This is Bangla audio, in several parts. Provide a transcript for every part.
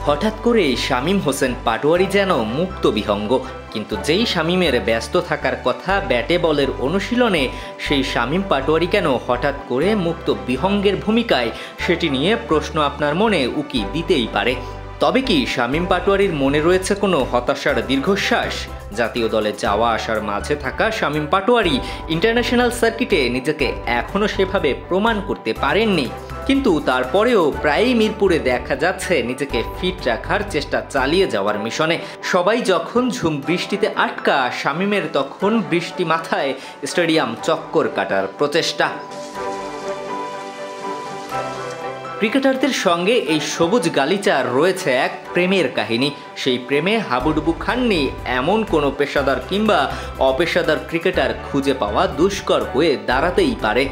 হঠাৎ করে শামীম হোসেন পাটোয়ারি যেন মুক্ত বিহঙ্গ, কিন্তু যেই শামীমের ব্যস্ত থাকার কথা ব্যাটে বলের অনুশীলনে, সেই শামীম পাটোয়ারি কেন হঠাৎ করে মুক্ত বিহঙ্গের ভূমিকায়, সেটি নিয়ে প্রশ্ন আপনার মনে উকি দিতেই পারে। তবে কি শামীম পাটোয়ারির মনে রয়েছে কোনো হতাশার দীর্ঘশ্বাস? জাতীয় দলে যাওয়া আসার মাঝে থাকা শামীম পাটোয়ারি ইন্টারন্যাশনাল সার্কিটে নিজেকে এখনও সেভাবে প্রমাণ করতে পারেননি, কিন্তু তারপরেও প্রায়ই মিরপুরে দেখা যাচ্ছে নিজেকে ফিট রাখার চেষ্টা চালিয়ে যাওয়ার মিশনে। সবাই যখন ঝুম বৃষ্টিতে আটকা, শামীমের তখন বৃষ্টি মাথায় স্টেডিয়াম চক্কর কাটার প্রচেষ্টা। ক্রিকেটারদের সঙ্গে এই সবুজ গালিচার রয়েছে এক প্রেমের কাহিনী। সেই প্রেমে হাবুডুবু খাননি এমন কোনো পেশাদার কিংবা অপেশাদার ক্রিকেটার খুঁজে পাওয়া দুষ্কর হয়ে দাঁড়াতেই পারে।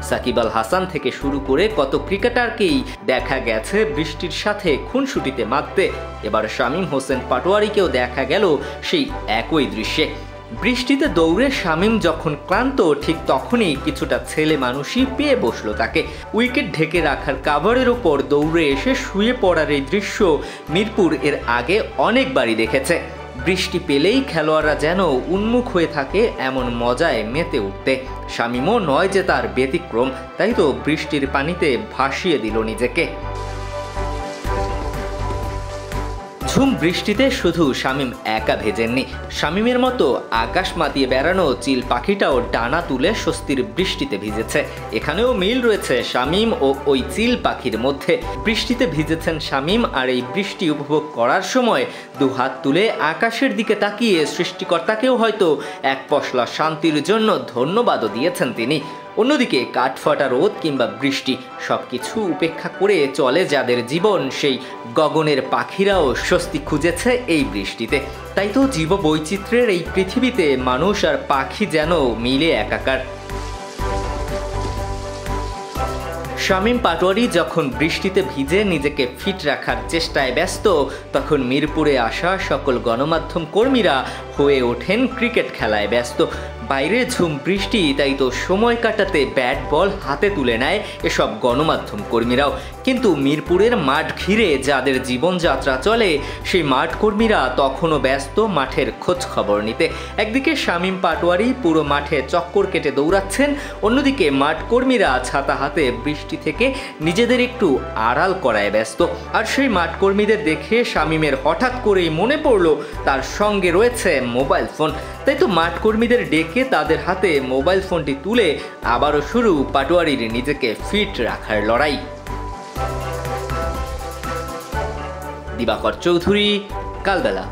সাকিব আল হাসান থেকে শুরু করে কত ক্রিকেটারকেই দেখা গেছে বৃষ্টির সাথে খুনসুটিতে মাততে। এবার শামীম হোসেন পাটোয়ারিকেও দেখা গেল সেই একই দৃশ্যে। বৃষ্টিতে দৌড়ে শামীম যখন ক্লান্ত, ঠিক তখনই কিছুটা ছেলে মানুষই পেয়ে বসলো তাকে। উইকেট ঢেকে রাখার কাভারের ওপর দৌড়ে এসে শুয়ে পড়ার এই দৃশ্য মিরপুর এর আগে অনেকবারই দেখেছে। বৃষ্টি পেলেই খেলোয়াড়রা যেন উন্মুখ হয়ে থাকে এমন মজায় মেতে উঠতে। শামীমও নয় যে তার ব্যতিক্রম, তাই তো বৃষ্টির পানিতে ভাসিয়ে দিল নিজেকে। ঝুম বৃষ্টিতে শুধু শামীম একা ভেজেননি, শামীমের মতো আকাশ মাতিয়ে বেড়ানো চিল পাখিটাও ডানা তুলে স্বস্তির বৃষ্টিতে ভিজেছে। এখানেও মিল রয়েছে শামীম ও ওই চিল পাখির মধ্যে। বৃষ্টিতে ভিজেছেন শামীম, আর এই বৃষ্টি উপভোগ করার সময় দুহাত তুলে আকাশের দিকে তাকিয়ে সৃষ্টিকর্তাকেও হয়তো এক পশলা শান্তির জন্য ধন্যবাদও দিয়েছেন তিনি। অন্যদিকে কাঠফাটা রোদ কিংবা বৃষ্টি সবকিছু উপেক্ষা করে চলে যাদের জীবন, সেই গগনের পাখিরাও স্বস্তি খুঁজেছে এই বৃষ্টিতে। তাই তো জীববৈচিত্র্যের এই পৃথিবীতে মানুষ আর পাখি যেন মিলে একাকার। শামীম পাটোয়ারি যখন বৃষ্টিতে ভিজে নিজেকে ফিট রাখার চেষ্টায় ব্যস্ত, তখন মিরপুরে আসা সকল গণমাধ্যম কর্মীরা হয়ে ওঠেন ক্রিকেট খেলায় ব্যস্ত। বাইরে ঝুম বৃষ্টি, তাই তো সময় কাটাতে ব্যাট বল হাতে তুলে নেয় এসব গণমাধ্যম কর্মীরাও। কিন্তু মিরপুরের মাঠ ঘিরে যাদের জীবনযাত্রা চলে, সেই মাঠ কর্মীরা তখনও ব্যস্ত মাঠের খোঁজ খবর নিতে। একদিকে শামীম পাটোয়ারি পুরো মাঠে চক্কর কেটে দৌড়াচ্ছেন, অন্যদিকে মাঠ কর্মীরা ছাতা হাতে বৃষ্টি থেকে নিজেদের একটু আড়াল করায় ব্যস্ত। আর সেই মাঠ কর্মীদের দেখে শামীমের হঠাৎ করেই মনে পড়ল তার সঙ্গে রয়েছে মোবাইল ফোন। তাই তো মাঠ কর্মীদের ডেকে তাদের হাতে মোবাইল ফোনটি তুলে আবারও শুরু পাটোয়ারির নিজেকে ফিট রাখার লড়াই। দিবাকর চৌধুরী, কালবেলা।